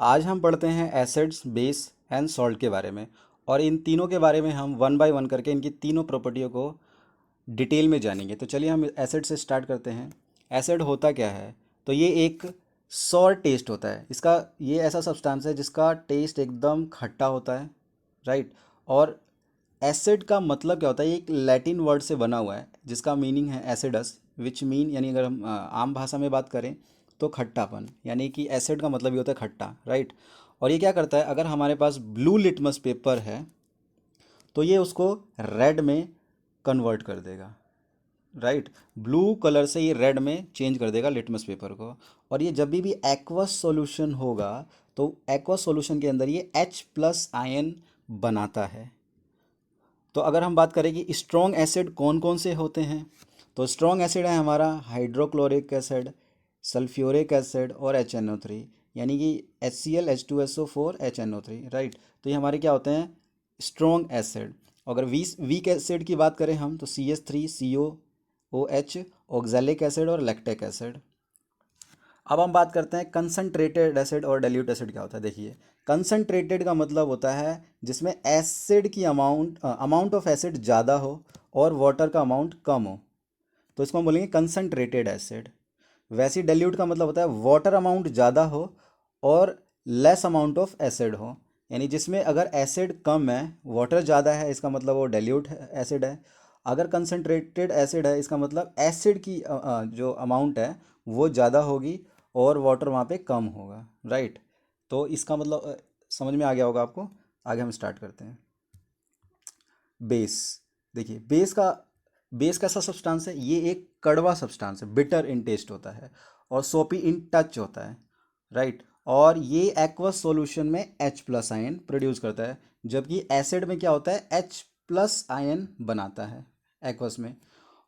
आज हम पढ़ते हैं एसिड्स, बेस एंड सॉल्ट के बारे में, और इन तीनों के बारे में हम वन बाय वन करके इनकी तीनों प्रॉपर्टियों को डिटेल में जानेंगे। तो चलिए हम एसिड से स्टार्ट करते हैं। एसिड होता क्या है? तो ये एक सॉर टेस्ट होता है इसका। ये ऐसा सब्सटेंस है जिसका टेस्ट एकदम खट्टा होता है, राइट। और एसिड का मतलब क्या होता है? ये एक लैटिन वर्ड से बना हुआ है जिसका मीनिंग है एसिडस, विच मीन, यानी अगर हम आम भाषा में बात करें तो खट्टापन, यानी कि एसिड का मतलब ये होता है खट्टा, राइट। और ये क्या करता है? अगर हमारे पास ब्लू लिटमस पेपर है तो ये उसको रेड में कन्वर्ट कर देगा, राइट। ब्लू कलर से ये रेड में चेंज कर देगा लिटमस पेपर को। और ये जब भी एक्वस सॉल्यूशन होगा तो एक्वस सॉल्यूशन के अंदर ये H+ आयन बनाता है। तो अगर हम बात करें कि स्ट्रॉन्ग एसिड कौन कौन से होते हैं, तो स्ट्रॉन्ग एसिड है हमारा हाइड्रोक्लोरिक एसिड, सल्फ्यूरिक एसिड और HNO3, यानी कि HCl H2SO4 HNO3, राइट। तो ये हमारे क्या होते हैं? Strong acid. अगर वीक एसिड की बात करें हम तो CH3COOH, ऑक्जेलिक एसिड और लैक्टिक एसिड। अब हम बात करते हैं कंसनट्रेटेड एसिड और डाइल्यूट एसिड क्या होता है। देखिए, कंसनट्रेटेड का मतलब होता है जिसमें एसिड की अमाउंट ऑफ एसिड ज़्यादा हो और वाटर का अमाउंट कम हो, तो इसको हम बोलेंगे कंसनट्रेटेड एसिड। वैसे डाइल्यूट का मतलब होता है वाटर अमाउंट ज़्यादा हो और लेस अमाउंट ऑफ एसिड हो, यानी जिसमें अगर एसिड कम है वाटर ज़्यादा है, इसका मतलब वो डाइल्यूट एसिड है। अगर कंसनट्रेटेड एसिड है इसका मतलब एसिड की जो अमाउंट है वो ज़्यादा होगी और वाटर वहाँ पे कम होगा, राइट। तो इसका मतलब समझ में आ गया होगा आपको। आगे हम स्टार्ट करते हैं। बेस। देखिए, बेस कैसा सब्सटेंस है? ये एक कड़वा सब्सटेंस है, बिटर इन टेस्ट होता है और सोपी इन टच होता है, राइट। और ये एक्वस सॉल्यूशन में H+ आयन प्रोड्यूस करता है, जबकि एसिड में क्या होता है? H+ आयन बनाता है एक्वस में।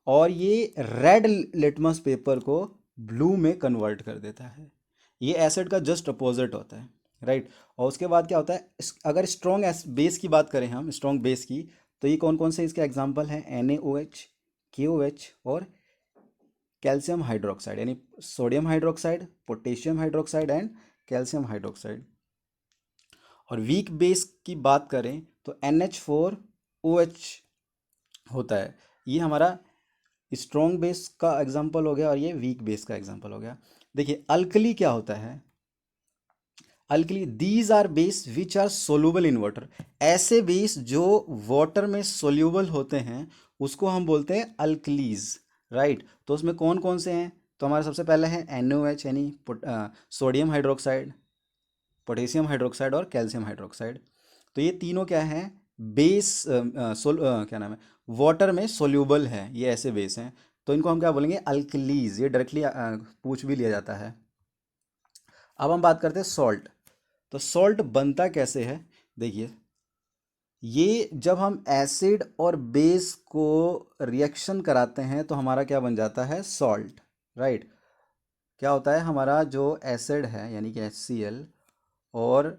और ये रेड लिटमस पेपर को ब्लू में कन्वर्ट कर देता है। ये एसिड का जस्ट अपोजिट होता है, राइट। और उसके बाद क्या होता है? अगर स्ट्रॉन्ग बेस की बात करें हम, स्ट्रॉन्ग बेस की, तो ये कौन कौन से इसके एग्जाम्पल हैं? NaOH, KOH और कैल्शियम हाइड्रोक्साइड, यानी sodium hydroxide, potassium hydroxide and calcium hydroxide. और वीक बेस की बात करें तो NH4OH होता है। ये हमारा स्ट्रॉन्ग बेस का एग्जाम्पल हो गया और ये वीक बेस का एग्जाम्पल हो गया। देखिए, अल्कली क्या होता है? Alkali, these are base which are soluble in water. ऐसे बेस जो वाटर में सोल्यूबल होते हैं उसको हम बोलते हैं अल्कलीज, राइट। तो उसमें कौन कौन से हैं? तो हमारे सबसे पहले है NaOH, यानी सोडियम हाइड्रोक्साइड, पोटेशियम हाइड्रोक्साइड और कैल्शियम हाइड्रोक्साइड। तो ये तीनों क्या हैं? बेस क्या नाम है, वाटर में सोल्यूबल है, ये ऐसे बेस हैं। तो इनको हम क्या बोलेंगे? अल्कलीज। ये डायरेक्टली पूछ भी लिया जाता है। अब हम बात करते हैं सॉल्ट। तो सॉल्ट बनता कैसे है? देखिए, ये जब हम एसिड और बेस को रिएक्शन कराते हैं तो हमारा क्या बन जाता है? Salt, right. क्या होता है? हमारा जो एसिड है यानी कि HCl और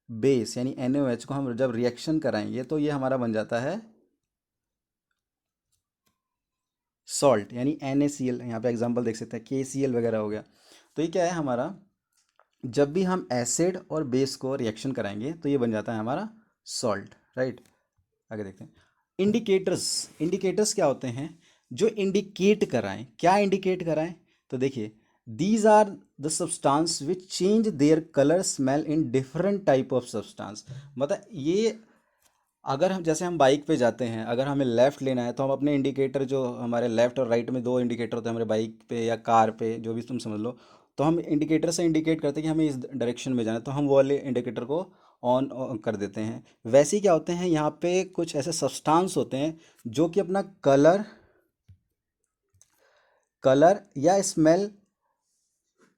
बेस यानी NaOH को हम जब रिएक्शन कराएंगे तो ये हमारा बन जाता है सॉल्ट, यानी NaCl। यहाँ पे एग्जांपल देख सकते हैं, KCl वगैरह हो गया। तो ये क्या है हमारा? जब भी हम एसिड और बेस को रिएक्शन कराएंगे तो ये बन जाता है हमारा सॉल्ट, राइट। आगे देखते हैं। इंडिकेटर्स। इंडिकेटर्स क्या होते हैं? जो इंडिकेट कराएं। क्या इंडिकेट कराएं? तो देखिए, these are the substance which change their colour smell in different type of substance. मतलब ये, अगर हम जैसे हम बाइक पे जाते हैं, अगर हमें लेफ़्ट लेना है तो हम अपने इंडिकेटर, जो हमारे लेफ़्ट और राइट में दो इंडिकेटर होते हैं हमारे बाइक पे या कार पे, जो भी तुम समझ लो, तो हम इंडिकेटर से इंडिकेट करते हैं कि हमें इस डायरेक्शन में जाना है, तो हम वो वाले इंडिकेटर को ऑन कर देते हैं। वैसे ही क्या होते हैं, यहाँ पे कुछ ऐसे सब्सटेंस होते हैं जो कि अपना कलर कलर या स्मेल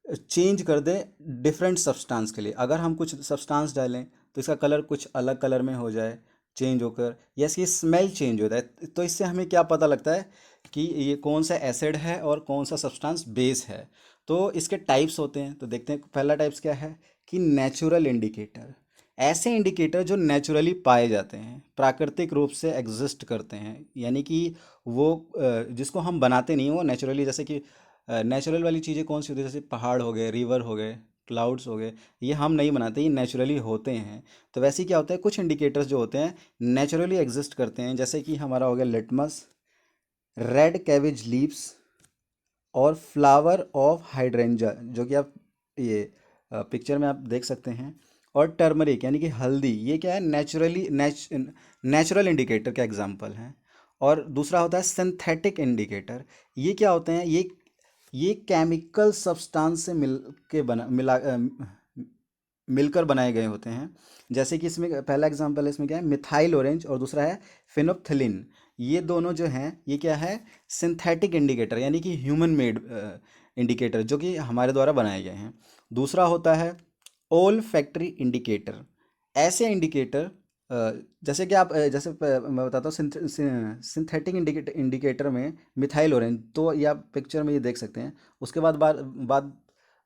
चेंज कर दे डिफरेंट सब्सटेंस के लिए। अगर हम कुछ सब्सटेंस डालें तो इसका कलर कुछ अलग कलर में हो जाए, चेंज होकर, या इसकी स्मेल चेंज हो जाए। तो इससे हमें क्या पता लगता है कि ये कौन सा एसिड है और कौन सा सब्सटेंस बेस है। तो इसके टाइप्स होते हैं, तो देखते हैं। पहला टाइप्स क्या है कि नेचुरल इंडिकेटर। ऐसे इंडिकेटर जो नेचुरली पाए जाते हैं, प्राकृतिक रूप से एग्जिस्ट करते हैं, यानी कि वो जिसको हम बनाते नहीं, वो नेचुरली, जैसे कि नेचुरल वाली चीज़ें कौन सी होती है, जैसे पहाड़ हो गए, रिवर हो गए, क्लाउड्स हो गए, ये हम नहीं बनाते, ये नेचुरली होते हैं। तो वैसे ही क्या होता है, कुछ इंडिकेटर्स जो होते हैं नेचुरली एग्जिस्ट करते हैं, जैसे कि हमारा हो गया लिटमस, रेड कैबेज लीव्स, और फ्लावर ऑफ हाइड्रेंजा, जो कि आप ये पिक्चर में आप देख सकते हैं, और टर्मरिक यानी कि हल्दी, ये क्या है, नेचुरल इंडिकेटर का एग्जांपल हैं। और दूसरा होता है सिंथेटिक इंडिकेटर। ये क्या होते हैं, ये केमिकल सब्सटेंस से मिलकर बनाए गए होते हैं। जैसे कि इसमें पहला एग्जांपल है, इसमें क्या है, मिथाइल ऑरेंज, और दूसरा है फिनोप्थिलिन। ये दोनों जो हैं, ये क्या है, सिंथेटिक इंडिकेटर, यानी कि ह्यूमन मेड इंडिकेटर, जो कि हमारे द्वारा बनाए गए हैं। दूसरा होता है ओल फैक्ट्री इंडिकेटर। ऐसे इंडिकेटर, जैसे कि आप मैं बताता हूँ, सिंथेटिक इंडिकेटर में मिथाइल ऑरेंज, तो ये आप पिक्चर में ये देख सकते हैं। उसके बाद बात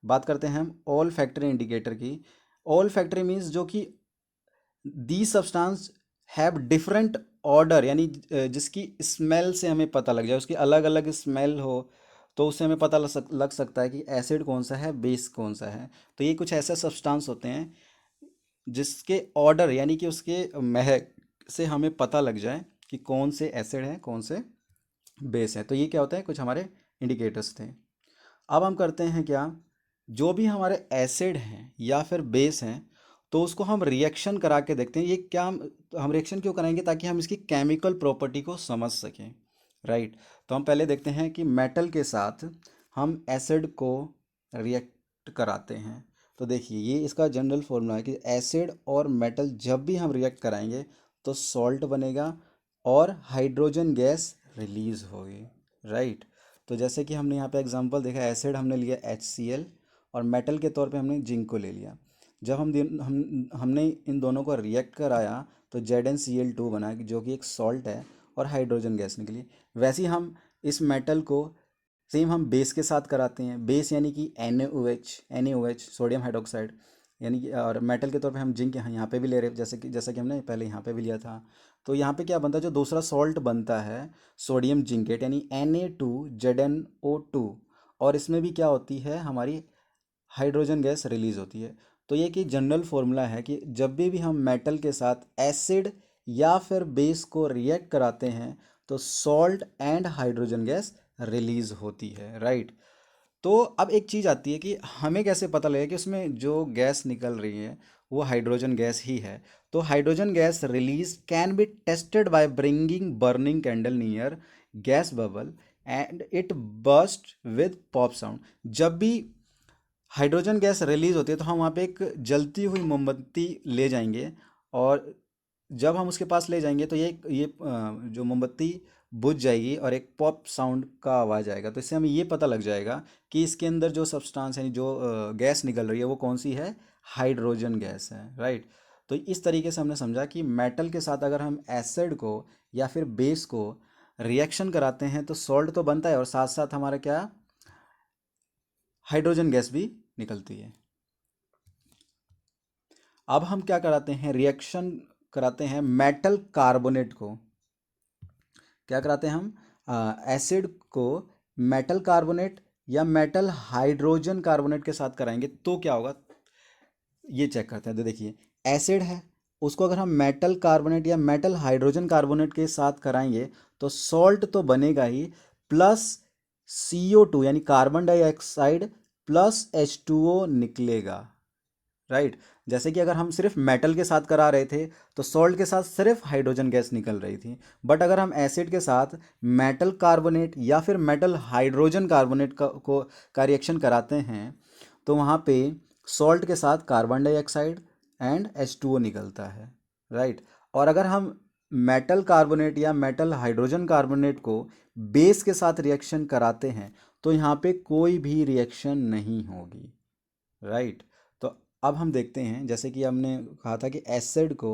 बात करते हैं हम ऑल फैक्ट्री इंडिकेटर की। ऑल फैक्ट्री मीन्स जो कि दी सब्सटेंस हैव डिफरेंट ऑर्डर, यानी जिसकी स्मेल से हमें पता लग जाए, उसकी अलग अलग स्मेल हो, तो उससे हमें पता लग सकता है कि एसिड कौन सा है, बेस कौन सा है। तो ये कुछ ऐसे सब्सटेंस होते हैं जिसके ऑर्डर, यानी कि उसके महक से हमें पता लग जाए कि कौन से एसिड हैं, कौन से बेस हैं। तो ये क्या होता है, कुछ हमारे इंडिकेटर्स थे। अब हम करते हैं क्या, जो भी हमारे एसिड हैं या फिर बेस हैं, तो उसको हम रिएक्शन करा के देखते हैं। ये क्या, हम रिएक्शन क्यों कराएंगे, ताकि हम इसकी केमिकल प्रॉपर्टी को समझ सकें, राइट। तो हम पहले देखते हैं कि मेटल के साथ हम एसिड को रिएक्ट कराते हैं। तो देखिए, ये इसका जनरल फॉर्मूला है कि एसिड और मेटल जब भी हम रिएक्ट कराएंगे तो सॉल्ट बनेगा और हाइड्रोजन गैस रिलीज होगी, राइट। तो जैसे कि हमने यहाँ पे एग्जांपल देखा, एसिड हमने लिया HCl, और मेटल के तौर पे हमने जिंक को ले लिया। जब हमने इन दोनों को रिएक्ट कराया तो ZnCl2 बना, जो कि एक सॉल्ट है, और हाइड्रोजन गैस निकली। वैसे ही हम इस मेटल को सेम हम बेस के साथ कराते हैं। बेस यानी कि NaOH सोडियम हाइड्रोक्साइड, यानी कि, और मेटल के तौर पे हम जिंक यहाँ पे भी ले रहे हैं, जैसे कि हमने पहले यहाँ पे भी लिया था। तो यहाँ पे क्या बनता है, जो दूसरा सॉल्ट बनता है सोडियम जिंकेट, यानी Na2ZnO2, और इसमें भी क्या होती है, हमारी हाइड्रोजन गैस रिलीज होती है। तो ये कि जनरल फॉर्मूला है कि जब भी हम मेटल के साथ एसिड या फिर बेस को रिएक्ट कराते हैं तो salt and hydrogen gas release होती है, राइट। तो अब एक चीज़ आती है कि हमें कैसे पता लगेगा कि उसमें जो गैस निकल रही है वो हाइड्रोजन गैस ही है। तो hydrogen gas release can be tested by bringing burning candle near gas bubble and it burst with pop sound. जब भी हाइड्रोजन गैस रिलीज होती है तो हम वहाँ पे एक जलती हुई मोमबत्ती ले जाएंगे, और जब हम उसके पास ले जाएंगे तो जो मोमबत्ती बुझ जाएगी और एक पॉप साउंड का आवाज़ आएगा। तो इससे हमें ये पता लग जाएगा कि इसके अंदर जो सब्सटेंस है, जो गैस निकल रही है, वो कौन सी है, हाइड्रोजन गैस है, राइट। तो इस तरीके से हमने समझा कि मेटल के साथ अगर हम एसिड को या फिर बेस को रिएक्शन कराते हैं तो सॉल्ट तो बनता है, और साथ साथ हमारा क्या, हाइड्रोजन गैस भी निकलती है। अब हम क्या कराते हैं, रिएक्शन कराते हैं मेटल कार्बोनेट को। क्या कराते हैं हम, एसिड को मेटल कार्बोनेट या मेटल हाइड्रोजन कार्बोनेट के साथ कराएंगे तो क्या होगा, ये चेक करते हैं। तो देखिए, एसिड है, उसको अगर हम मेटल कार्बोनेट या मेटल हाइड्रोजन कार्बोनेट के साथ कराएंगे तो सॉल्ट तो बनेगा ही, प्लस CO2 यानी कार्बन डाइऑक्साइड प्लस H2O निकलेगा, राइट। जैसे कि अगर हम सिर्फ मेटल के साथ करा रहे थे तो सॉल्ट के साथ सिर्फ हाइड्रोजन गैस निकल रही थी, बट अगर हम एसिड के साथ मेटल कार्बोनेट या फिर मेटल हाइड्रोजन कार्बोनेट का रिएक्शन कराते हैं तो वहाँ पे सॉल्ट के साथ कार्बन डाइऑक्साइड एंड H2O निकलता है, राइट। और अगर हम मेटल कार्बोनेट या मेटल हाइड्रोजन कार्बोनेट को बेस के साथ रिएक्शन कराते हैं तो यहाँ पे कोई भी रिएक्शन नहीं होगी, राइट। तो अब हम देखते हैं, जैसे कि हमने कहा था कि एसिड को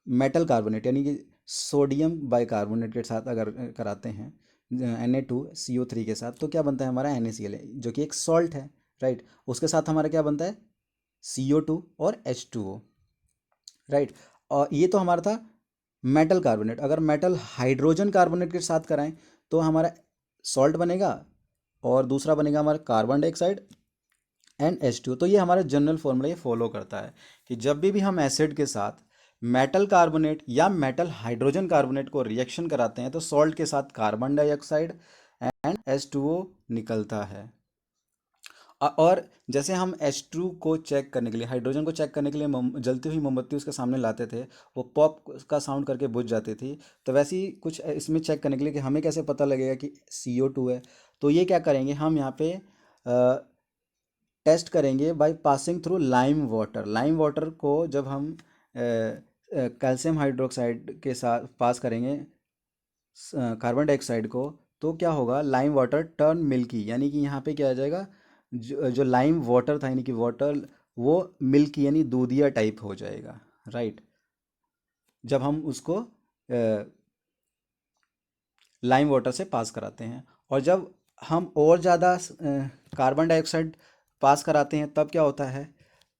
मेटल कार्बोनेट यानी कि सोडियम बाइकार्बोनेट के साथ अगर कराते हैं Na2CO3 के साथ, तो क्या बनता है, हमारा NaCl है, जो कि एक सॉल्ट है, राइट। उसके साथ हमारा क्या बनता है, CO2 और H2O। राइट। और ये तो हमारा था मेटल कार्बोनेट। अगर मेटल हाइड्रोजन कार्बोनेट के साथ कराएं तो हमारा सॉल्ट बनेगा, और दूसरा बनेगा हमारा कार्बन डाइऑक्साइड एंड H2। तो ये हमारा जनरल फॉर्मूला ये फॉलो करता है कि जब भी हम एसिड के साथ मेटल कार्बोनेट या मेटल हाइड्रोजन कार्बोनेट को रिएक्शन कराते हैं तो सॉल्ट के साथ कार्बन डाइऑक्साइड एंड H2O निकलता है। और जैसे हम H2 को चेक करने के लिए, हाइड्रोजन को चेक करने के लिए जलती हुई मोमबत्ती उसके सामने लाते थे, वो पॉप का साउंड करके बुझ जाती थी। तो वैसे ही कुछ इसमें चेक करने के लिए कि हमें कैसे पता लगेगा कि CO2 है, तो ये क्या करेंगे हम यहाँ पे टेस्ट करेंगे by passing through lime water. Lime water को जब हम कैल्शियम हाइड्रोक्साइड के साथ पास करेंगे कार्बन डाइऑक्साइड को, तो क्या होगा, लाइम वाटर टर्न मिल्की, यानी कि यहाँ पे क्या आ जाएगा, जो लाइम वाटर था यानी कि वाटर, वो मिल्की यानी दूधिया टाइप हो जाएगा। राइट। जब हम उसको लाइम वाटर से पास कराते हैं, और जब हम और ज़्यादा कार्बन डाइऑक्साइड पास कराते हैं तब क्या होता है,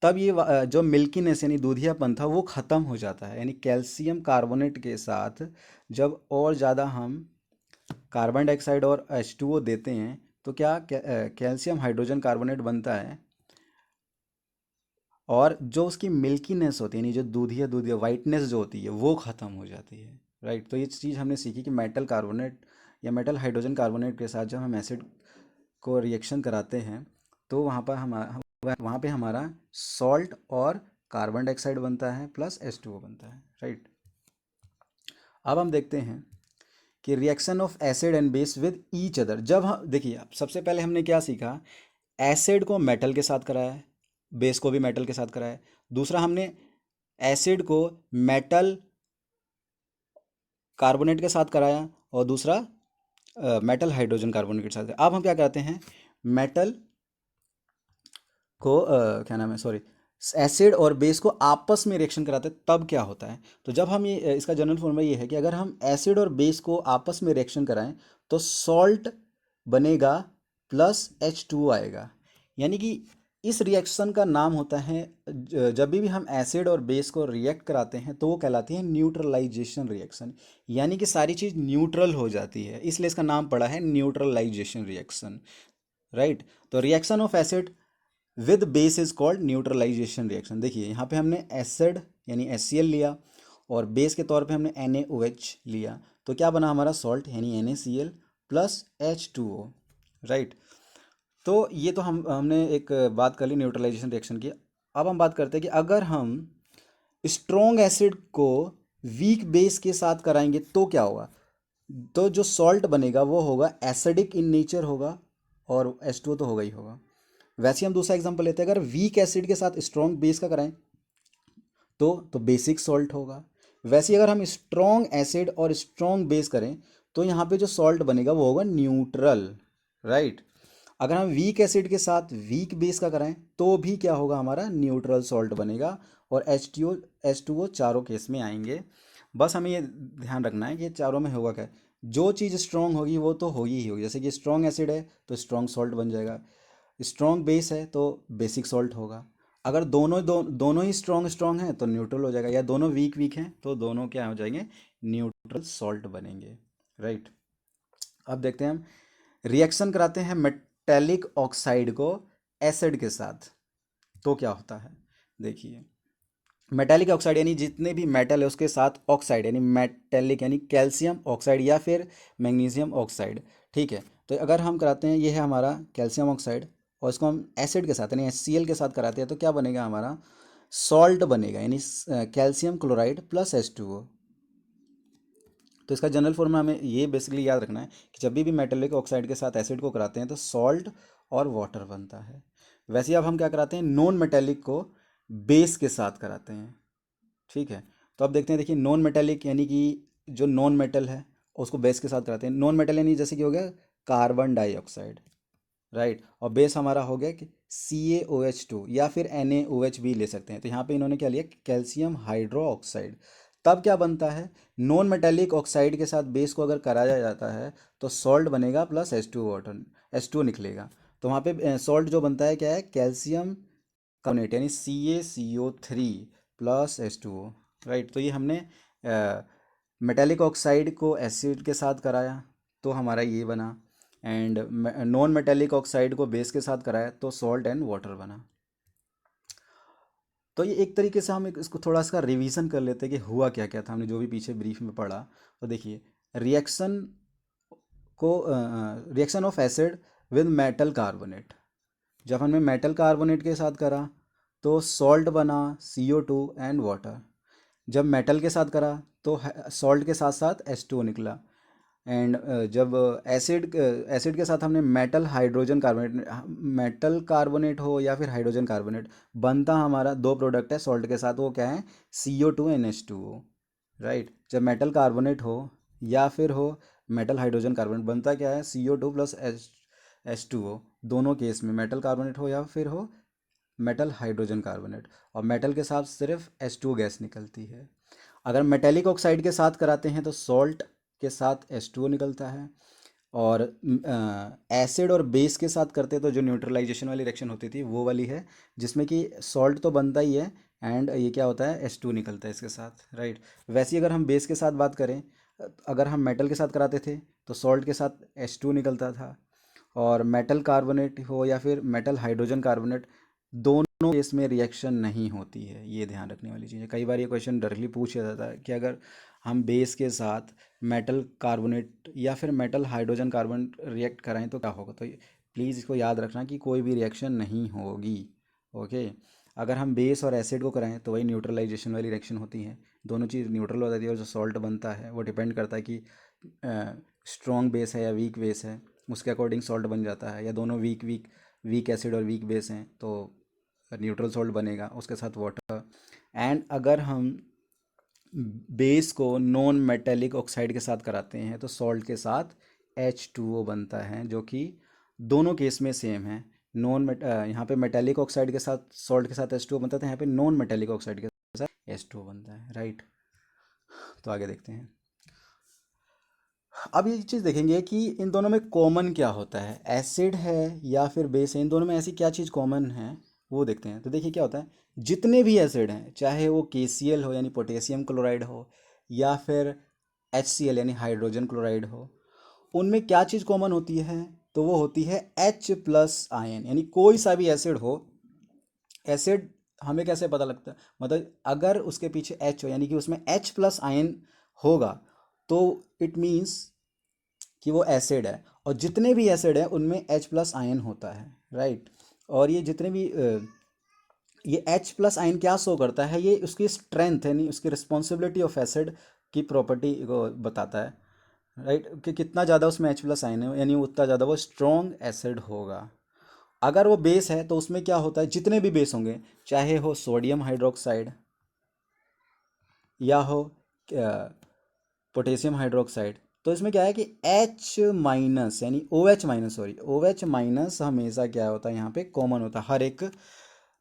तब ये जो मिल्कीनेस यानी दूधियापन था वो ख़त्म हो जाता है। यानी कैल्शियम कार्बोनेट के साथ जब और ज़्यादा हम कार्बन डाइऑक्साइड और H2O देते हैं तो क्या कैल्शियम हाइड्रोजन कार्बोनेट बनता है, और जो उसकी मिल्कीनेस होती है यानी जो दूधिया दूधिया वाइटनेस जो होती है वो ख़त्म हो जाती है। राइट। तो ये चीज़ हमने सीखी कि मेटल कार्बोनेट या मेटल हाइड्रोजन कार्बोनेट के साथ जब हम एसिड को रिएक्शन कराते हैं तो वहाँ पे हमारा सॉल्ट और कार्बन डाइऑक्साइड बनता है प्लस H2O बनता है। राइट। अब हम देखते हैं कि reaction of acid and base with each other. जब हम देखिए, अब सबसे पहले हमने क्या सीखा, एसिड को मेटल के साथ कराया है, बेस को भी मेटल के साथ कराया है। दूसरा हमने एसिड को मेटल कार्बोनेट के साथ कराया, और दूसरा मेटल हाइड्रोजन कार्बोनेट के साथ कराया। अब हम क्या करते हैं, मेटल को क्या नाम है, सॉरी, एसिड और बेस को आपस में रिएक्शन कराते हैं तब क्या होता है। तो जब हम ये इसका जनरल फॉर्मूला ये है कि अगर हम एसिड और बेस को आपस में रिएक्शन कराएं तो सॉल्ट बनेगा प्लस H2O आएगा। यानी कि इस रिएक्शन का नाम होता है, जब भी हम एसिड और बेस को रिएक्ट कराते हैं तो वो कहलाती है न्यूट्रलाइजेशन रिएक्शन। यानी कि सारी चीज़ न्यूट्रल हो जाती है, इसलिए इसका नाम पड़ा है न्यूट्रलाइजेशन रिएक्शन। राइट। तो reaction of acid with base is called neutralisation reaction. देखिए यहाँ पे हमने एसिड यानी HCl लिया, और बेस के तौर पे हमने NaOH लिया, तो क्या बना हमारा सॉल्ट यानी NaCl प्लस H2O। राइट। तो ये तो हमने एक बात कर ली न्यूट्रलाइजेशन रिएक्शन की। अब हम बात करते हैं कि अगर हम स्ट्रॉन्ग एसिड को वीक बेस के साथ कराएंगे तो क्या होगा। तो जो सॉल्ट बनेगा वो होगा एसिडिक इन नेचर होगा, और H2O तो होगा ही होगा। वैसे ही हम दूसरा एग्जांपल लेते हैं, अगर वीक एसिड के साथ स्ट्रॉन्ग बेस का कराएं तो बेसिक सॉल्ट होगा। वैसे ही अगर हम स्ट्रॉन्ग एसिड और स्ट्रॉन्ग बेस करें तो यहाँ पे जो सॉल्ट बनेगा वो होगा न्यूट्रल। राइट। अगर हम वीक एसिड के साथ वीक बेस का कराएं तो भी क्या होगा, हमारा न्यूट्रल सॉल्ट बनेगा, और H2O चारों केस में आएंगे। बस हमें ये ध्यान रखना है कि चारों में होगा क्या, जो चीज़ स्ट्रॉन्ग होगी वो तो होगी ही होगी। जैसे कि स्ट्रॉन्ग एसिड है तो स्ट्रॉन्ग सॉल्ट बन जाएगा, स्ट्रॉन्ग बेस है तो बेसिक सॉल्ट होगा। अगर दोनों ही स्ट्रॉन्ग स्ट्रॉन्ग हैं तो न्यूट्रल हो जाएगा, या दोनों वीक वीक हैं तो दोनों क्या हो जाएंगे, न्यूट्रल सॉल्ट बनेंगे। राइट। अब देखते हैं हम रिएक्शन कराते हैं मेटेलिक ऑक्साइड को एसिड के साथ तो क्या होता है। देखिए, मेटेलिक ऑक्साइड यानी जितने भी मेटल है उसके साथ ऑक्साइड यानी मेटेलिक यानी कैल्शियम ऑक्साइड या फिर मैग्नीशियम ऑक्साइड। ठीक है। तो अगर हम कराते हैं, ये है हमारा कैल्शियम ऑक्साइड, और इसको हम एसिड के साथ यानी HCl के साथ कराते हैं तो क्या बनेगा, हमारा सॉल्ट बनेगा यानी कैल्शियम क्लोराइड प्लस H2O। तो इसका जनरल फॉर्मूला हमें ये बेसिकली याद रखना है कि जब भी मेटेलिक ऑक्साइड के साथ एसिड को कराते हैं तो सॉल्ट और वाटर बनता है। वैसे ही अब हम क्या कराते हैं, नॉन मेटेलिक को बेस के साथ कराते हैं। ठीक है। तो अब देखते हैं, देखिए नॉन मेटेलिक यानी कि जो नॉन मेटल है उसको बेस के साथ कराते हैं। नॉन मेटल यानी जैसे कि हो गया कार्बन डाइऑक्साइड। राइट। और बेस हमारा हो गया कि CaOH2 या फिर NaOH भी ले सकते हैं। तो यहाँ पे इन्होंने क्या लिया, कैल्शियम हाइड्रो ऑक्साइड। तब क्या बनता है, नॉन मेटेलिक ऑक्साइड के साथ बेस को अगर कराया जाता है तो सॉल्ट बनेगा प्लस H2 वाटर, H2 निकलेगा। तो वहाँ पे सॉल्ट जो बनता है क्या है, कैल्शियम कार्बोनेट यानी CaCO3 प्लस H2O। राइट। तो ये हमने मेटेलिक ऑक्साइड को एसिड के साथ कराया तो हमारा ये बना, एंड नॉन मेटेलिक ऑक्साइड को बेस के साथ कराया तो सॉल्ट एंड वाटर बना। तो ये एक तरीके से हम इसको थोड़ा सा रिवीजन कर लेते हैं कि हुआ क्या क्या था, हमने जो भी पीछे ब्रीफ में पढ़ा। तो देखिए, रिएक्शन को reaction of acid with metal carbonate, जब हमने मेटल कार्बोनेट के साथ करा तो सॉल्ट बना CO2 एंड वाटर। जब मेटल के साथ करा तो सॉल्ट के साथ साथ H2O निकला। एंड जब एसिड के साथ हमने metal hydrogen carbonate, metal carbonate हो या फिर हाइड्रोजन कार्बोनेट, बनता हमारा दो प्रोडक्ट है सॉल्ट के साथ, वो क्या है, CO2 एंड H2O। राइट। जब मेटल कार्बोनेट हो या फिर हो मेटल हाइड्रोजन कार्बोनेट, बनता क्या है, CO2 प्लस H2O। दोनों केस में मेटल कार्बोनेट हो या फिर हो मेटल हाइड्रोजन कार्बोनेट, और मेटल के साथ सिर्फ H2O गैस निकलती है। अगर मेटेलिक ऑक्साइड के साथ कराते हैं तो सॉल्ट के साथ H2O निकलता है, और एसिड और बेस के साथ करते तो जो न्यूट्रलाइजेशन वाली रिएक्शन होती थी वो वाली है, जिसमें कि सॉल्ट तो बनता ही है एंड ये क्या होता है, H2 निकलता है इसके साथ। राइट। वैसे ही अगर हम बेस के साथ बात करें, अगर हम मेटल के साथ कराते थे तो सॉल्ट के साथ H2 निकलता था, और मेटल कार्बोनेट हो या फिर मेटल हाइड्रोजन कार्बोनेट, दोनों केस में रिएक्शन नहीं होती है। ये ध्यान रखने वाली चीज़ है। कई बार ये क्वेश्चन डायरेक्टली पूछा जाता है कि अगर हम बेस के साथ मेटल कार्बोनेट या फिर मेटल हाइड्रोजन कार्बोनेट रिएक्ट कराएं तो क्या होगा। तो प्लीज़ इसको याद रखना कि कोई भी रिएक्शन नहीं होगी। ओके। अगर हम बेस और एसिड को कराएं तो वही न्यूट्रलाइजेशन वाली रिएक्शन होती है, दोनों चीज़ न्यूट्रल हो जाती है, और जो सॉल्ट बनता है वो डिपेंड करता है कि स्ट्रॉन्ग बेस है या वीक बेस है, उसके अकॉर्डिंग सॉल्ट बन जाता है। या दोनों वीक एसिड और वीक बेस हैं तो न्यूट्रल सॉल्ट बनेगा उसके साथ वाटर। एंड अगर हम बेस को नॉन मेटेलिक ऑक्साइड के साथ कराते हैं तो सॉल्ट के साथ H2O बनता है, जो कि दोनों केस में सेम है। यहाँ पे मेटेलिक ऑक्साइड के साथ सॉल्ट के साथ H2O बनता था, यहाँ पे नॉन मेटेलिक ऑक्साइड के साथ H2O बनता है। राइट। तो आगे देखते हैं। अब ये चीज़ देखेंगे कि इन दोनों में कॉमन क्या होता है, एसिड है या फिर बेस है, इन दोनों में ऐसी क्या चीज़ कॉमन है वो देखते हैं। तो देखिए क्या होता है, जितने भी एसिड हैं, चाहे वो KCl हो यानी पोटेशियम क्लोराइड हो, या फिर HCl यानी हाइड्रोजन क्लोराइड हो, उनमें क्या चीज़ कॉमन होती है, तो वो होती है H+ आयन। यानी कोई सा भी एसिड हो, एसिड हमें कैसे पता लगता है, मतलब अगर उसके पीछे H हो यानी कि उसमें H+ आयन होगा तो इट मीन्स कि वो एसिड है। और जितने भी एसिड हैं उनमें H+ आयन होता है। राइट। और ये जितने भी ये H+ आयन क्या शो करता है, ये उसकी स्ट्रेंथ यानी उसकी रिस्पॉन्सिबिलिटी ऑफ एसिड की प्रॉपर्टी को बताता है। राइट। कि कितना ज़्यादा उसमें H+ आयन है यानी उतना ज़्यादा वो स्ट्रॉन्ग एसिड होगा। अगर वो बेस है तो उसमें क्या होता है, जितने भी बेस होंगे, चाहे हो सोडियम हाइड्रोक्साइड या हो पोटेशियम हाइड्रोक्साइड, तो इसमें क्या है कि H- यानी OH- सॉरी OH- हमेशा क्या होता है, यहाँ पे कॉमन होता है हर एक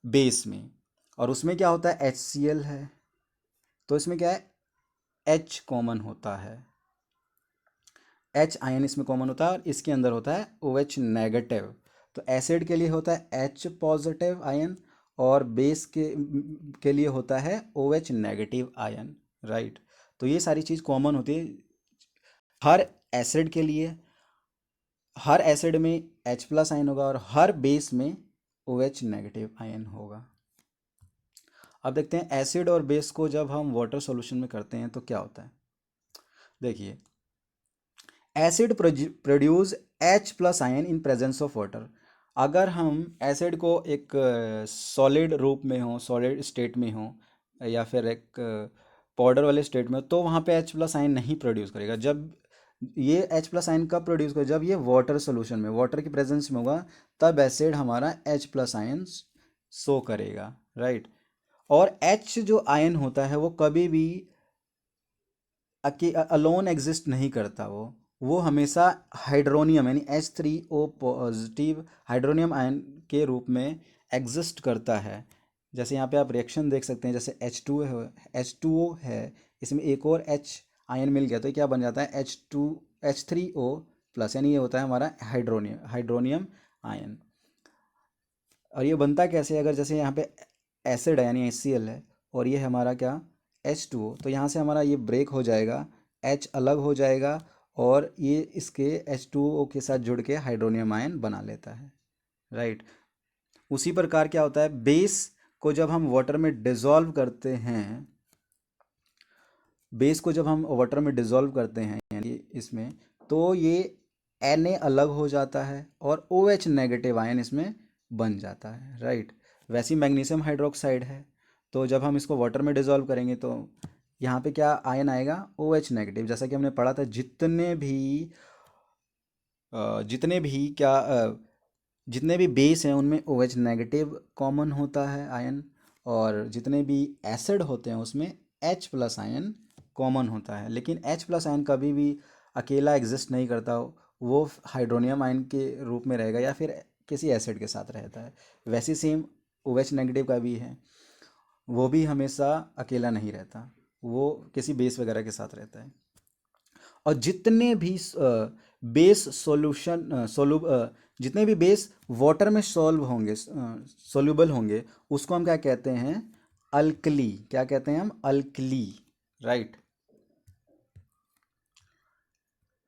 बेस में। और उसमें क्या होता है, HCl है तो इसमें क्या है, H कॉमन होता है, H आयन इसमें कॉमन होता है, और इसके अंदर होता है OH-। तो एसिड के लिए होता है H+ आयन, और बेस के लिए होता है OH- आयन। राइट। तो ये सारी चीज़ कॉमन होती है हर एसिड के लिए। हर एसिड में H+ आयन होगा और हर बेस में OH- आयन होगा। अब देखते हैं एसिड और बेस को जब हम वाटर सॉल्यूशन में करते हैं तो क्या होता है। देखिए, acid produce H+ ion in presence of water. अगर हम एसिड को एक सॉलिड रूप में हो, सॉलिड स्टेट में हो, या फिर एक पाउडर वाले स्टेट में हो, तो वहाँ पे H+ आयन नहीं प्रोड्यूस करेगा। जब ये H+ आयन कब प्रोड्यूस करेगा, जब ये वाटर सोल्यूशन में, वाटर की प्रेजेंस में होगा, तब एसिड हमारा H+ आयन शो करेगा। राइट। और H जो आयन होता है वो कभी भी अलोन एग्जिस्ट नहीं करता। वो हमेशा हाइड्रोनियम यानी H3O पॉजिटिव हाइड्रोनियम आयन के रूप में एग्जिस्ट करता है। जैसे यहाँ पे आप रिएक्शन देख सकते हैं, जैसे H2O है, इसमें एक और H आयन मिल गया तो ये क्या बन जाता है, H3O+, यानी ये होता है हमारा हाइड्रोनियम आयन। और ये बनता कैसे है, अगर जैसे यहाँ पे एसिड है यानी HCl है, और ये हमारा क्या, H2O, तो यहाँ से हमारा ये ब्रेक हो जाएगा, H अलग हो जाएगा और ये इसके H2O के साथ जुड़ के हाइड्रोनियम आयन बना लेता है, राइट। उसी प्रकार क्या होता है, बेस को जब हम वाटर में डिसॉल्व करते हैं, बेस को जब हम वाटर में डिसॉल्व करते हैं यानी इसमें, तो ये Na अलग हो जाता है और OH नेगेटिव आयन इसमें बन जाता है, राइट। वैसे ही मैग्नीशियम हाइड्रोक्साइड है, तो जब हम इसको वाटर में डिसॉल्व करेंगे तो यहाँ पे क्या आयन आएगा, OH नेगेटिव। जैसा कि हमने पढ़ा था, जितने भी बेस हैं उनमें OH नेगेटिव कॉमन होता है आयन, और जितने भी एसिड होते हैं उसमें H प्लस आयन कॉमन होता है। लेकिन H प्लस आयन कभी भी अकेला एग्जिस्ट नहीं करता, वो हाइड्रोनियम आयन के रूप में रहेगा या फिर किसी एसिड के साथ रहता है। वैसे सेम OH नेगेटिव का भी है, वो भी हमेशा अकेला नहीं रहता, वो किसी बेस वगैरह के साथ रहता है। और जितने भी बेस सॉल्यूशन जितने भी बेस वाटर में सॉल्व होंगे, सोल्यूबल होंगे, उसको हम क्या कहते हैं, अल्कली। क्या कहते हैं हम, अल्कली, राइट।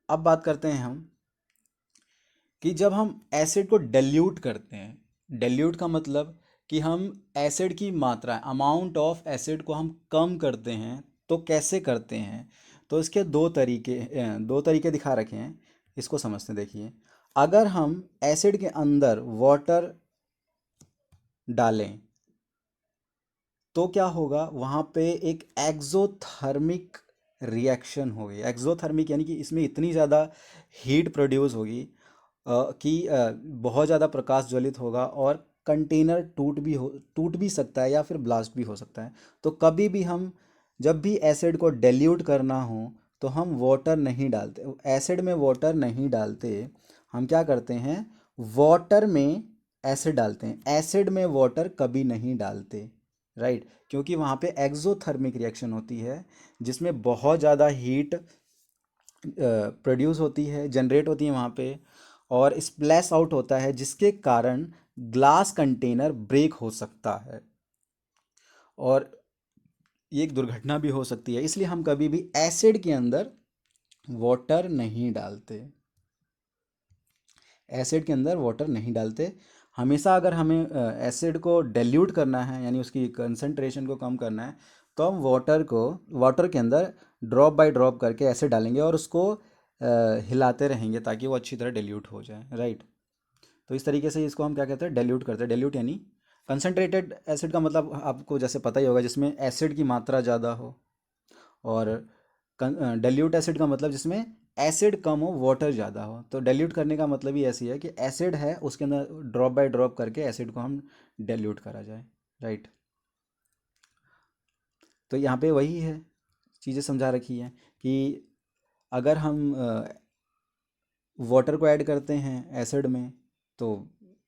अब बात करते हैं हम कि जब हम एसिड को डेल्यूट करते हैं, डेल्यूट का मतलब कि हम एसिड की मात्रा, अमाउंट ऑफ एसिड को हम कम करते हैं, तो कैसे करते हैं। तो इसके दो तरीके दिखा रखे हैं, इसको समझते हैं। देखिए, अगर हम एसिड के अंदर वाटर डालें तो क्या होगा, वहाँ पे एक एक्सोथर्मिक रिएक्शन होगी। एक्सोथर्मिक यानी कि इसमें इतनी ज़्यादा हीट प्रोड्यूस होगी कि बहुत ज़्यादा प्रकाश ज्वलित होगा और कंटेनर टूट भी सकता है या फिर ब्लास्ट भी हो सकता है। तो कभी भी हम जब भी एसिड को डेल्यूट करना हो तो हम वाटर नहीं डालते, एसिड में वाटर नहीं डालते, हम क्या करते हैं, वाटर में एसिड डालते हैं, एसिड में वाटर कभी नहीं डालते, राइट। क्योंकि वहाँ पे एक्सोथर्मिक रिएक्शन होती है जिसमें बहुत ज़्यादा हीट प्रोड्यूस होती है, जनरेट होती है वहाँ पे, और स्प्लैश आउट होता है जिसके कारण ग्लास कंटेनर ब्रेक हो सकता है और ये एक दुर्घटना भी हो सकती है। इसलिए हम कभी भी एसिड के अंदर वाटर नहीं डालते, एसिड के अंदर वाटर नहीं डालते। हमेशा अगर हमें एसिड को डेल्यूट करना है यानी उसकी कंसंट्रेशन को कम करना है, तो हम वाटर के अंदर ड्रॉप बाय ड्रॉप करके एसिड डालेंगे और उसको हिलाते रहेंगे ताकि वो अच्छी तरह डेल्यूट हो जाए, राइट। तो इस तरीके से इसको हम क्या कहते हैं, डेल्यूट करते हैं। डेल्यूट यानी कंसनट्रेटेड एसिड का मतलब आपको जैसे पता ही होगा, जिसमें एसिड की मात्रा ज़्यादा हो, और डेल्यूट एसिड का मतलब जिसमें एसिड कम हो, वाटर ज़्यादा हो। तो डेल्यूट करने का मतलब ही ऐसी है कि एसिड है, उसके अंदर ड्रॉप बाय ड्रॉप करके एसिड को हम डेल्यूट करा जाए, राइट। तो यहाँ पे वही है, चीज़ें समझा रखी हैं कि अगर हम वाटर को ऐड करते हैं एसिड में तो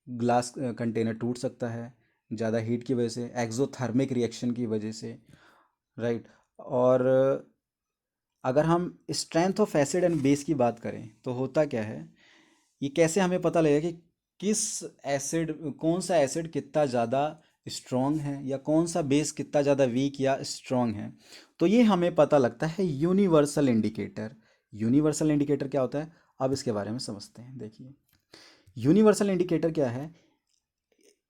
ग्लास कंटेनर टूट सकता है ज़्यादा हीट की वजह से, एक्सोथर्मिक रिएक्शन की वजह से, राइट। और अगर हम strength of acid and base की बात करें तो होता क्या है, ये कैसे हमें पता लगेगा कि किस एसिड, कौन सा एसिड कितना ज़्यादा स्ट्रॉन्ग है या कौन सा बेस कितना ज़्यादा वीक या स्ट्रॉन्ग है। तो ये हमें पता लगता है यूनिवर्सल इंडिकेटर। यूनिवर्सल इंडिकेटर क्या होता है, अब इसके बारे में समझते हैं। देखिए, यूनिवर्सल इंडिकेटर क्या है,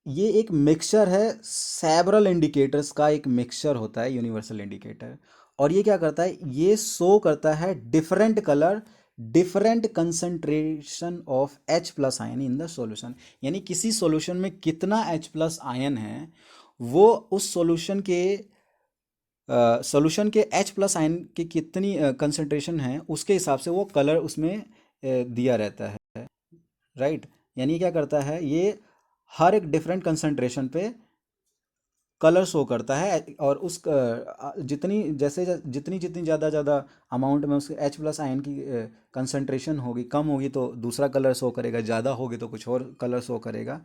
ये एक मिक्सचर है, सेवरल इंडिकेटर्स का एक मिक्सचर होता है यूनिवर्सल इंडिकेटर। और ये क्या करता है, ये शो करता है different colour, different concentration of H plus ion in the solution. यानी किसी सॉल्यूशन में कितना H प्लस आयन है, वो उस सॉल्यूशन के H प्लस आयन की कितनी कंसंट्रेशन है उसके हिसाब से वो कलर उसमें दिया रहता है, राइट। यानी क्या करता है, ये हर एक डिफरेंट कंसंट्रेशन पे कलर शो करता है, और उस जितनी जैसे जितनी जितनी ज़्यादा अमाउंट में उसके H प्लस आयन की कंसंट्रेशन होगी, कम होगी तो दूसरा कलर शो करेगा, ज़्यादा होगी तो कुछ और कलर शो करेगा।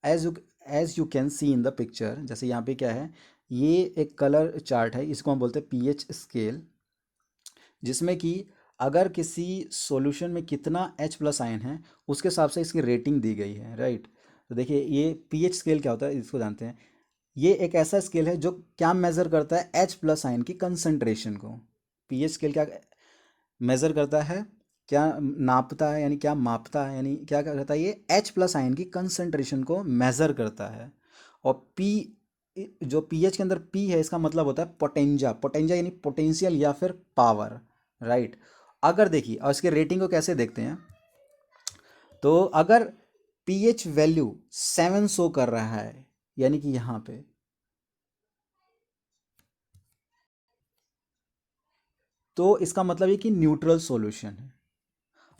As you can see in the picture, जैसे यहाँ पे क्या है, ये एक कलर चार्ट है, इसको हम बोलते हैं पीएच स्केल, जिसमें कि अगर किसी सॉल्यूशन में कितना H प्लस आयन है उसके हिसाब से इसकी रेटिंग दी गई है, राइट। तो देखिए, ये पीएच स्केल क्या होता है इसको जानते हैं। ये एक ऐसा स्केल है जो क्या मेज़र करता है, H प्लस आयन की कंसंट्रेशन को। पीएच स्केल क्या मेज़र करता है, क्या नापता है, यानी क्या मापता है, यानी क्या करता है, ये H प्लस आयन की कंसंट्रेशन को मेज़र करता है। और पी, जो पीएच के अंदर पी है, इसका मतलब होता है पोटेंजा। पोटेंजा यानी पोटेंशियल या फिर पावर, राइट। अगर देखिए, और इसके रेटिंग को कैसे देखते हैं, तो अगर पीएच वैल्यू 7 शो कर रहा है, यानी कि यहाँ पे, तो इसका मतलब ये कि न्यूट्रल सॉल्यूशन है।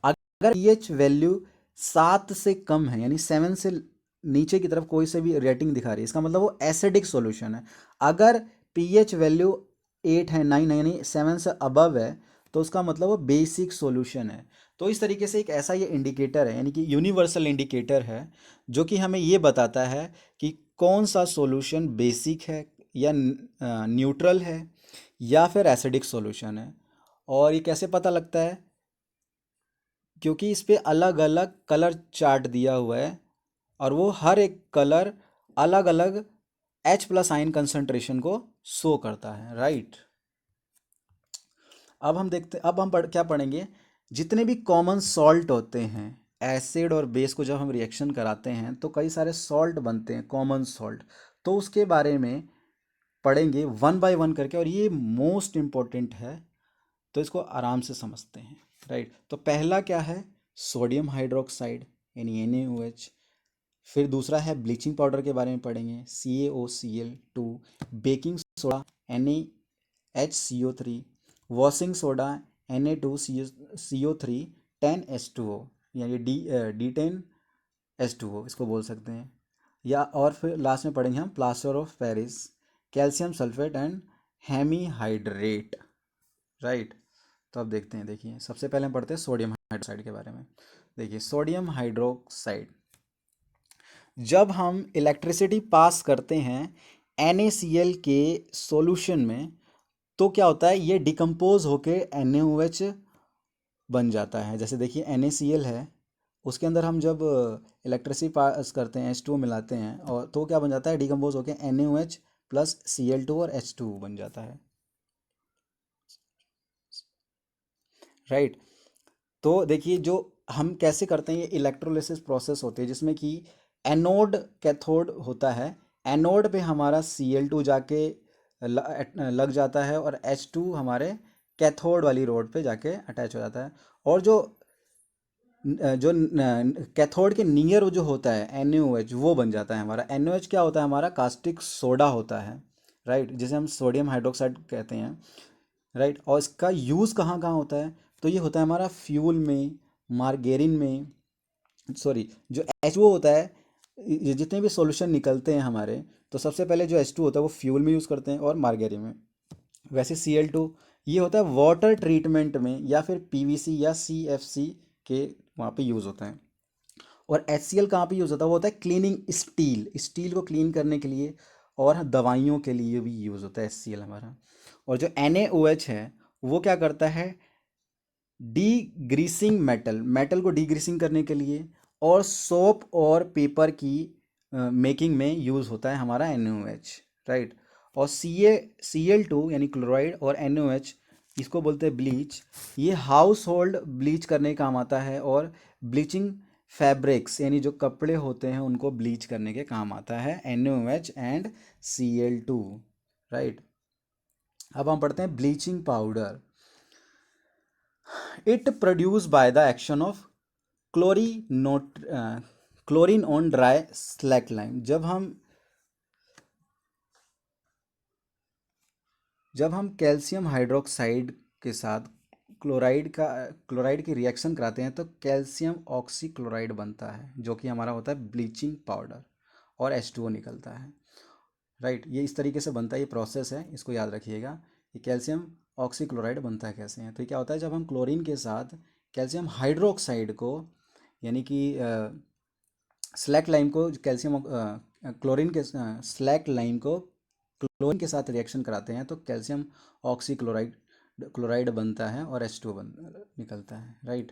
अगर पीएच वैल्यू 7 से कम है, यानी 7 से नीचे की तरफ कोई से भी रेटिंग दिखा रही है, इसका मतलब वो एसिडिक सॉल्यूशन है। अगर पीएच वैल्यू 8 है, 9 है, यानी 7 से अबव है, तो उसका मतलब वो बेसिक सॉल्यूशन है। तो इस तरीके से एक ऐसा ये इंडिकेटर है, यानी कि यूनिवर्सल इंडिकेटर है, जो कि हमें ये बताता है कि कौन सा सॉल्यूशन बेसिक है, या न्यूट्रल है, या फिर एसिडिक सॉल्यूशन है। और ये कैसे पता लगता है, क्योंकि इस पे अलग अलग कलर चार्ट दिया हुआ है, और वो हर एक कलर अलग अलग H प्लस आयन कंसंट्रेशन को शो करता है, राइट। अब हम क्या पढ़ेंगे, जितने भी कॉमन सॉल्ट होते हैं, एसिड और बेस को जब हम रिएक्शन कराते हैं तो कई सारे सॉल्ट बनते हैं, कॉमन सॉल्ट। तो उसके बारे में पढ़ेंगे वन बाय वन करके, और ये मोस्ट इम्पोर्टेंट है, तो इसको आराम से समझते हैं, राइट। तो पहला क्या है, सोडियम हाइड्रोक्साइड, यानी NaOH। फिर दूसरा है ब्लीचिंग पाउडर के बारे में पढ़ेंगे, CaOCl2। Baking soda, NaHCO3। Washing soda, Na2CO3 10H2O, यानी D10H2O इसको बोल सकते हैं। या और फिर लास्ट में पढ़ेंगे हम plaster of Paris, calcium sulphate and hemihydrate, right. तो अब देखते हैं, देखिए सबसे पहले हम पढ़ते हैं सोडियम हाइड्रोक्साइड के बारे में। देखिए सोडियम हाइड्रोक्साइड, जब हम इलेक्ट्रिसिटी पास करते हैं NaCl के सॉल्यूशन में, तो क्या होता है, ये डिकम्पोज होके NaOH बन जाता है। जैसे देखिए NaCl है, उसके अंदर हम जब इलेक्ट्रिसिटी पास करते हैं, H2O मिलाते हैं, और तो क्या बन जाता है, डिकम्पोज होके NaOH प्लस Cl2 और H2O बन जाता है, राइट। तो देखिए, जो हम कैसे करते हैं, ये इलेक्ट्रोलिसिस प्रोसेस होती है, जिसमें कि एनोड कैथोड होता है। एनोड पे हमारा Cl2 जाके लग जाता है, और H2 हमारे कैथोड वाली रोड पे जाके अटैच हो जाता है। और जो कैथोड के नियर जो होता है NaOH, वो बन जाता है हमारा। NaOH क्या होता है, हमारा कास्टिक सोडा होता है, राइट, जिसे हम सोडियम हाइड्रोक्साइड कहते हैं, राइट। और इसका यूज़ कहाँ कहाँ होता है, तो ये होता है हमारा फ्यूल में, मार्गेरिन में, सॉरी, जो H2O होता है, ये जितने भी सॉल्यूशन निकलते हैं हमारे, तो सबसे पहले जो H2 होता है वो फ्यूल में यूज़ करते हैं, और मार्गेरिन में। वैसे Cl2 ये होता है वाटर ट्रीटमेंट में, या फिर PVC या CFC के वहाँ पे यूज़ होता है। और HCl कहाँ पे यूज़ होता है, वो होता है क्लीनिंग स्टील, स्टील को क्लीन करने के लिए, और दवाइयों के लिए भी यूज़ होता है HCl हमारा। और जो NaOH है, वो क्या करता है, डी ग्रीसिंग मेटल, मेटल को डी ग्रीसिंग करने के लिए, और सोप और पेपर की मेकिंग में यूज़ होता है हमारा NaOH, राइट। और Cl2 यानी क्लोराइड, और NaOH, इसको बोलते हैं ब्लीच। ये हाउस होल्ड ब्लीच करने का काम आता है, और ब्लीचिंग फैब्रिक्स, यानी जो कपड़े होते हैं उनको ब्लीच करने के काम आता है NaOH एंड Cl2, राइट। अब हम पढ़ते हैं bleaching powder. It produce by the action of chlorinate chlorine on dry slaked lime. जब हम कैल्शियम हाइड्रोक्साइड के साथ क्लोराइड की रिएक्शन कराते हैं, तो कैल्शियम ऑक्सीक्लोराइड बनता है, जो कि हमारा होता है ब्लीचिंग पाउडर, और H2O निकलता है, राइट। ये इस तरीके से बनता है, ये प्रोसेस है, इसको याद रखिएगा। ये कैल्शियम ऑक्सीक्लोराइड बनता है कैसे है, तो ये क्या होता है, जब हम क्लोरीन के साथ कैल्शियम हाइड्रोक्साइड को, यानी कि स्लैक लाइम को, कैल्शियम क्लोरीन के स्लैक लाइम को क्लोरीन के साथ रिएक्शन कराते हैं, तो कैल्शियम ऑक्सीक्लोराइड क्लोराइड बनता है, और H2O निकलता है, राइट।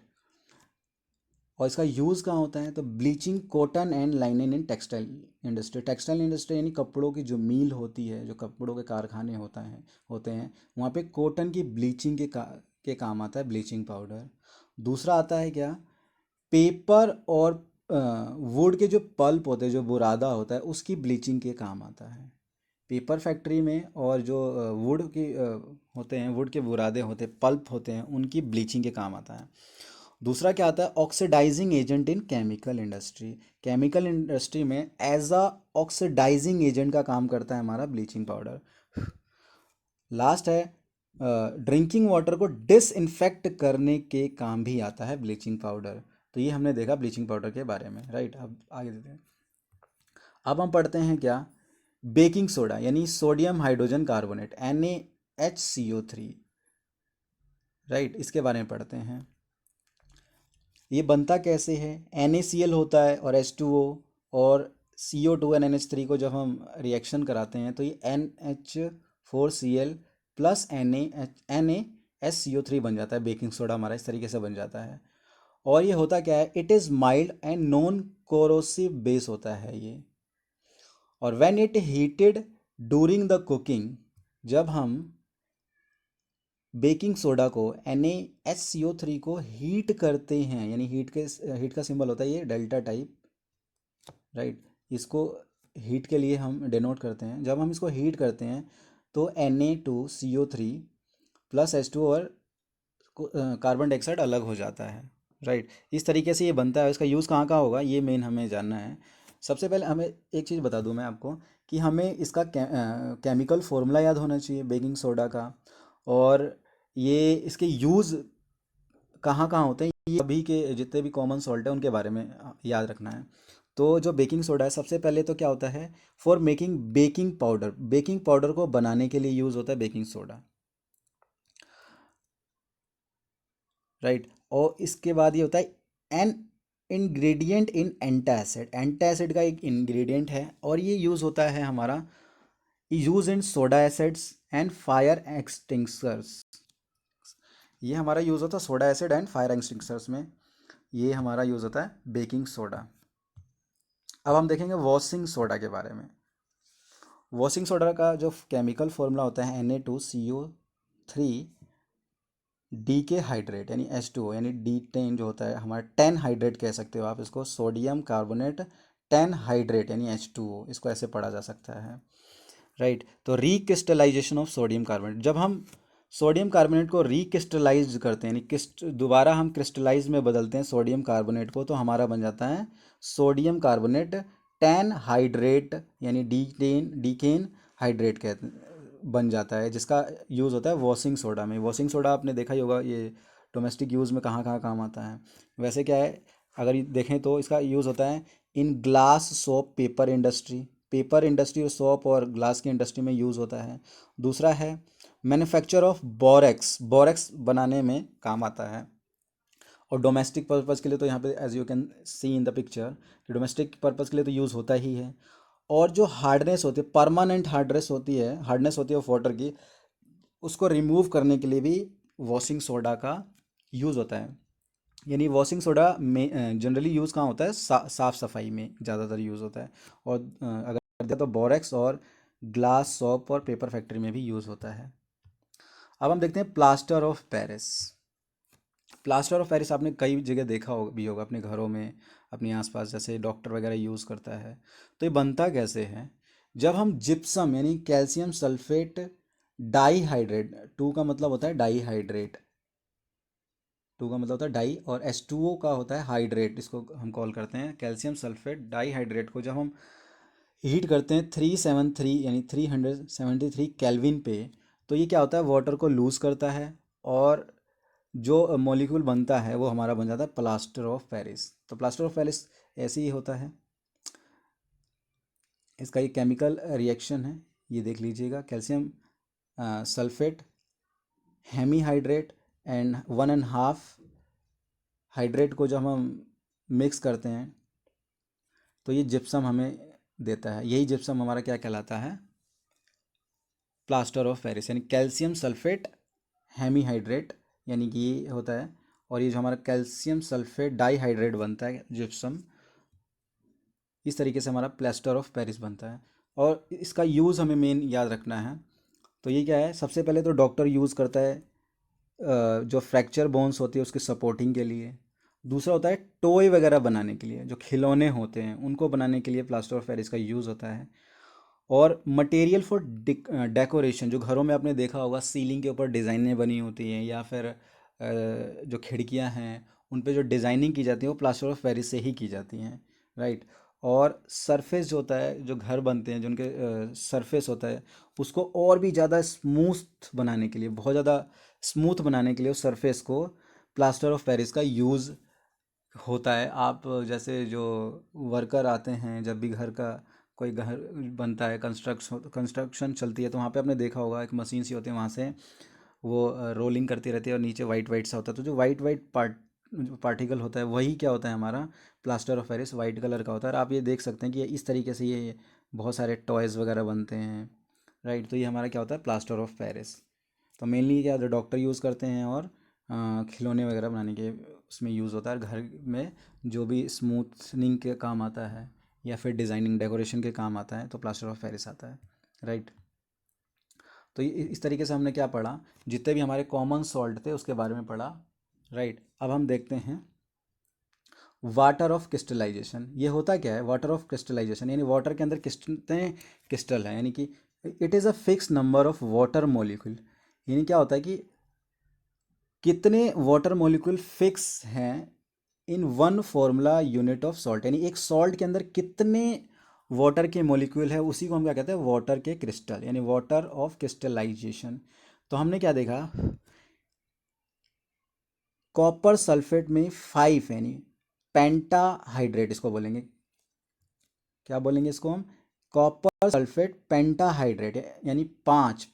और इसका यूज़ कहाँ होता है, तो bleaching cotton and linen in textile industry. Textile industry यानी कपड़ों की जो मील होती है, जो कपड़ों के कारखाने होते हैं, वहाँ पे कॉटन की ब्लीचिंग के काम आता है ब्लीचिंग पाउडर। दूसरा आता है क्या, पेपर और वुड के जो पल्प होते हैं, जो बुरादा होता है, उसकी ब्लीचिंग के काम आता है पेपर फैक्ट्री में। और जो वुड के होते हैं, वुड के बुरादे होते हैं, पल्प होते हैं, उनकी ब्लीचिंग के काम आता है। दूसरा क्या आता है, oxidising agent in chemical industry. Chemical industry में एज अ ऑक्सीडाइजिंग एजेंट का काम करता है हमारा ब्लीचिंग पाउडर। लास्ट है, ड्रिंकिंग वाटर को डिसइंफेक्ट करने के काम भी आता है ब्लीचिंग पाउडर। तो ये हमने देखा ब्लीचिंग पाउडर के बारे में, राइट। अब आगे देते हैं। अब हम पढ़ते हैं क्या, बेकिंग सोडा यानी sodium hydrogen carbonate NaHCO3, right, इसके बारे में पढ़ते हैं। ये बनता कैसे है, NaCl होता है और H2O और CO2 and NH3 को जब हम रिएक्शन कराते हैं तो ये NH4Cl प्लस NaSCO3 बन जाता है। बेकिंग सोडा हमारा इस तरीके से बन जाता है। और ये होता क्या है, it is mild and non corrosive base होता है ये। और when it heated during the cooking, जब हम बेकिंग सोडा को NaSCO3 को हीट करते हैं, यानी हीट का सिंबल होता है ये डेल्टा टाइप, राइट। इसको हीट के लिए हम डिनोट करते हैं। जब हम इसको हीट करते हैं तो Na2CO3 प्लस H2 और कार्बन डाइऑक्साइड अलग हो जाता है, राइट। इस तरीके से ये बनता है। इसका यूज़ कहाँ कहाँ होगा, ये मेन हमें जानना है। सबसे पहले हमें एक चीज़ बता दूं मैं आपको कि हमें इसका केमिकल फॉर्मूला याद होना चाहिए बेकिंग सोडा का। और ये इसके यूज़ कहाँ कहाँ होते हैं, ये अभी के जितने भी कॉमन सॉल्ट है उनके बारे में याद रखना है। तो जो बेकिंग सोडा है, सबसे पहले तो क्या होता है, for making baking powder, baking powder को बनाने के लिए यूज़ होता है बेकिंग सोडा, राइट। और इसके बाद ये होता है an ingredient in antacid. Antacid का एक इंग्रेडिएंट है और ये यूज़ होता है हमारा, use in soda acids and fire extinguishers. ये हमारा यूज़ होता है soda acid and fire extinguishers में, ये हमारा यूज़ होता है बेकिंग सोडा। अब हम देखेंगे वॉशिंग सोडा के बारे में। वॉशिंग सोडा का जो केमिकल फॉर्मूला होता है Na2CO3 डी के हाइड्रेट यानी H2O, यानी D10 जो होता है हमारा 10 हाइड्रेट कह सकते हो आप इसको, सोडियम कार्बोनेट 10 हाइड्रेट यानी H2O, इसको ऐसे पढ़ा जा सकता है, राइट। तो रिक्रिस्टलाइजेशन ऑफ सोडियम कार्बोनेट, जब हम सोडियम कार्बोनेट को रिक्रिस्टलाइज करते हैं, यानी दोबारा हम क्रिस्टलाइज में बदलते हैं सोडियम कार्बोनेट को, तो हमारा बन जाता है सोडियम कार्बोनेट 10 हाइड्रेट यानी डीकेन हाइड्रेट कहते बन जाता है, जिसका यूज़ होता है वॉशिंग सोडा में। वॉशिंग सोडा आपने देखा ही होगा, ये डोमेस्टिक यूज़ में कहाँ कहाँ काम आता है। वैसे क्या है, अगर ये देखें तो इसका यूज़ होता है in glass soap paper industry, paper industry और सोप और ग्लास की इंडस्ट्री में यूज़ होता है। दूसरा है मैन्युफैक्चर ऑफ बोरेक्स, बोरेक्स बनाने में काम आता है। और डोमेस्टिक पर्पज़ के लिए तो यहाँ पे as you can see in the picture कि डोमेस्टिक पर्पज़ के लिए तो यूज़ होता ही है। और जो हार्डनेस होती है, परमानेंट हार्डनेस होती है ऑफ वाटर की, उसको रिमूव करने के लिए भी वॉशिंग सोडा का यूज़ होता है। यानी वॉशिंग सोडा में जनरली यूज़ कहाँ होता है, साफ़ सफाई में ज़्यादातर यूज़ होता है। और अगर देखा तो बोरेक्स और ग्लास सॉप और पेपर फैक्ट्री में भी यूज़ होता है। अब हम देखते हैं plaster of Paris. Plaster of Paris आपने कई जगह देखा भी होगा अपने घरों में, अपने आसपास, जैसे डॉक्टर वगैरह यूज़ करता है। तो ये बनता कैसे है, जब हम जिप्सम यानी कैल्शियम सल्फेट डाईहाइड्रेट, टू का मतलब होता है डाईहाइड्रेट, टू का मतलब होता है डाई, और H2O का होता है हाइड्रेट, इसको हम कॉल करते हैं कैल्शियम सल्फेट डाईहाइड्रेट को जब हम हीट करते हैं 373 यानी 373 केल्विन पे, तो ये क्या होता है, वाटर को लूज़ करता है और जो मॉलिक्यूल बनता है वो हमारा बन जाता है प्लास्टर ऑफ पेरिस। तो प्लास्टर ऑफ पेरिस ऐसे ही होता है। इसका ये केमिकल रिएक्शन है, ये देख लीजिएगा, calcium sulphate hemihydrate and 1.5 hydrate को जब हम मिक्स करते हैं तो ये जिप्सम हमें देता है। यही जिप्सम हमारा क्या कहलाता है, प्लास्टर ऑफ पेरिस, यानी कैल्शियम सल्फेट हेमीहाइड्रेट, यानी कि ये होता है। और ये जो हमारा कैल्शियम सल्फेट डाईहाइड्रेट बनता है जिप्सम, इस तरीके से हमारा प्लास्टर ऑफ पेरिस बनता है। और इसका यूज़ हमें मेन याद रखना है। तो ये क्या है, सबसे पहले तो डॉक्टर यूज़ करता है जो फ्रैक्चर बोन्स होती है उसके सपोर्टिंग के लिए। दूसरा होता है टॉय वगैरह बनाने के लिए, जो खिलौने होते हैं उनको बनाने के लिए प्लास्टर ऑफ पेरिस का यूज़ होता है। और मटेरियल फॉर डेकोरेशन, जो घरों में आपने देखा होगा सीलिंग के ऊपर डिज़ाइनें बनी होती हैं, या फिर जो खिड़कियां हैं उन पे जो डिज़ाइनिंग की जाती है वो प्लास्टर ऑफ पेरिस से ही की जाती हैं, राइट। और सरफेस जो होता है, जो घर बनते हैं जो उनके सरफेस होता है, उसको और भी ज़्यादा स्मूथ बनाने के लिए, बहुत ज़्यादा स्मूथ बनाने के लिए उस सरफेस को प्लास्टर ऑफ पेरिस का यूज़ होता है। आप जैसे जो वर्कर आते हैं, जब भी घर का कोई घर बनता है, कंस्ट्रक्शन चलती है, तो वहाँ पे आपने देखा होगा एक मशीन सी होती है, वहाँ से वो रोलिंग करती रहती है और नीचे वाइट वाइट सा होता है। तो जो वाइट वाइट पार्टिकल होता है वही क्या होता है, हमारा plaster of Paris white colour का होता है। और आप ये देख सकते हैं कि ये इस तरीके से ये बहुत सारे टॉयज़ वगैरह बनते हैं, राइट। तो ये हमारा क्या होता है, प्लास्टर ऑफ पेरिस। तो मेनली क्या डॉक्टर यूज़ करते हैं, और खिलौने वगैरह बनाने के उसमें यूज़ होता है। घर में जो भी स्मूथनिंग के काम आता है या फिर डिज़ाइनिंग डेकोरेशन के काम आता है तो प्लास्टर ऑफ पेरिस आता है, राइट। तो ये इस तरीके से हमने क्या पढ़ा, जितने भी हमारे कॉमन सॉल्ट थे उसके बारे में पढ़ा, राइट। अब हम देखते हैं वाटर ऑफ क्रिस्टलाइजेशन। ये होता क्या है वाटर ऑफ क्रिस्टलाइजेशन, यानी वाटर के अंदर कितने क्रिस्टल हैं, यानी कि it is a fix number of water molecule. यानी क्या होता है कि कितने वाटर मॉलिक्यूल फिक्स हैं in one formula unit of salt, यानी एक सॉल्ट के अंदर कितने वाटर के मॉलिक्यूल है, उसी को हम क्या कहते हैं, वाटर के क्रिस्टल, यानी वाटर ऑफ क्रिस्टलाइजेशन। तो हमने क्या देखा, कॉपर सल्फेट में 5, यानी पेंटाहाइड्रेट इसको बोलेंगे, क्या बोलेंगे इसको हम, कॉपर सल्फेट पेंटाहाइड्रेट, यानी 5।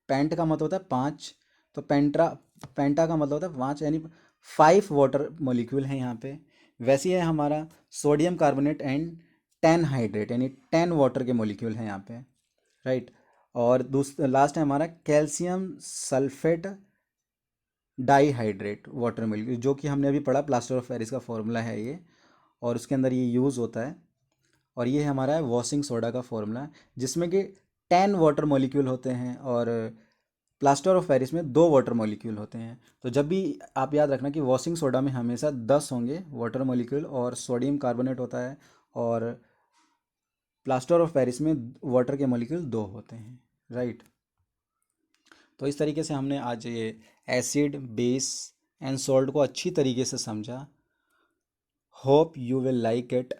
पेंट का मतलब होता है 5, तो पेंटा का मतलब होता है 5, यानी 5 वाटर मॉलिक्यूल हैं यहाँ पे। वैसे ही है हमारा सोडियम कार्बोनेट एंड 10 हाइड्रेट, यानी 10 वाटर के मॉलिक्यूल हैं यहाँ पे, राइट। और दूसरा लास्ट है हमारा calcium sulphate dihydrate water molecule, जो कि हमने अभी पढ़ा, प्लास्टर ऑफ पेरिस का फॉर्मूला है ये, और उसके अंदर ये यूज़ होता है। और ये हमारा है वॉशिंग सोडा का फॉर्मूला, जिसमें कि 10 वाटर मॉलिक्यूल होते हैं, और प्लास्टर ऑफ पेरिस में 2 वाटर मॉलिक्यूल होते हैं। तो जब भी आप याद रखना कि वॉशिंग सोडा में हमेशा 10 होंगे वाटर मॉलिक्यूल, और सोडियम कार्बोनेट होता है, और प्लास्टर ऑफ पेरिस में वाटर के मॉलिक्यूल 2 होते हैं, राइट। तो इस तरीके से हमने आज ये एसिड, बेस एंड सॉल्ट को अच्छी तरीके से समझा। Hope you will like it,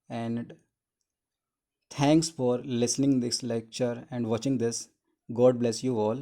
and thanks for listening this lecture and watching this. God bless you all.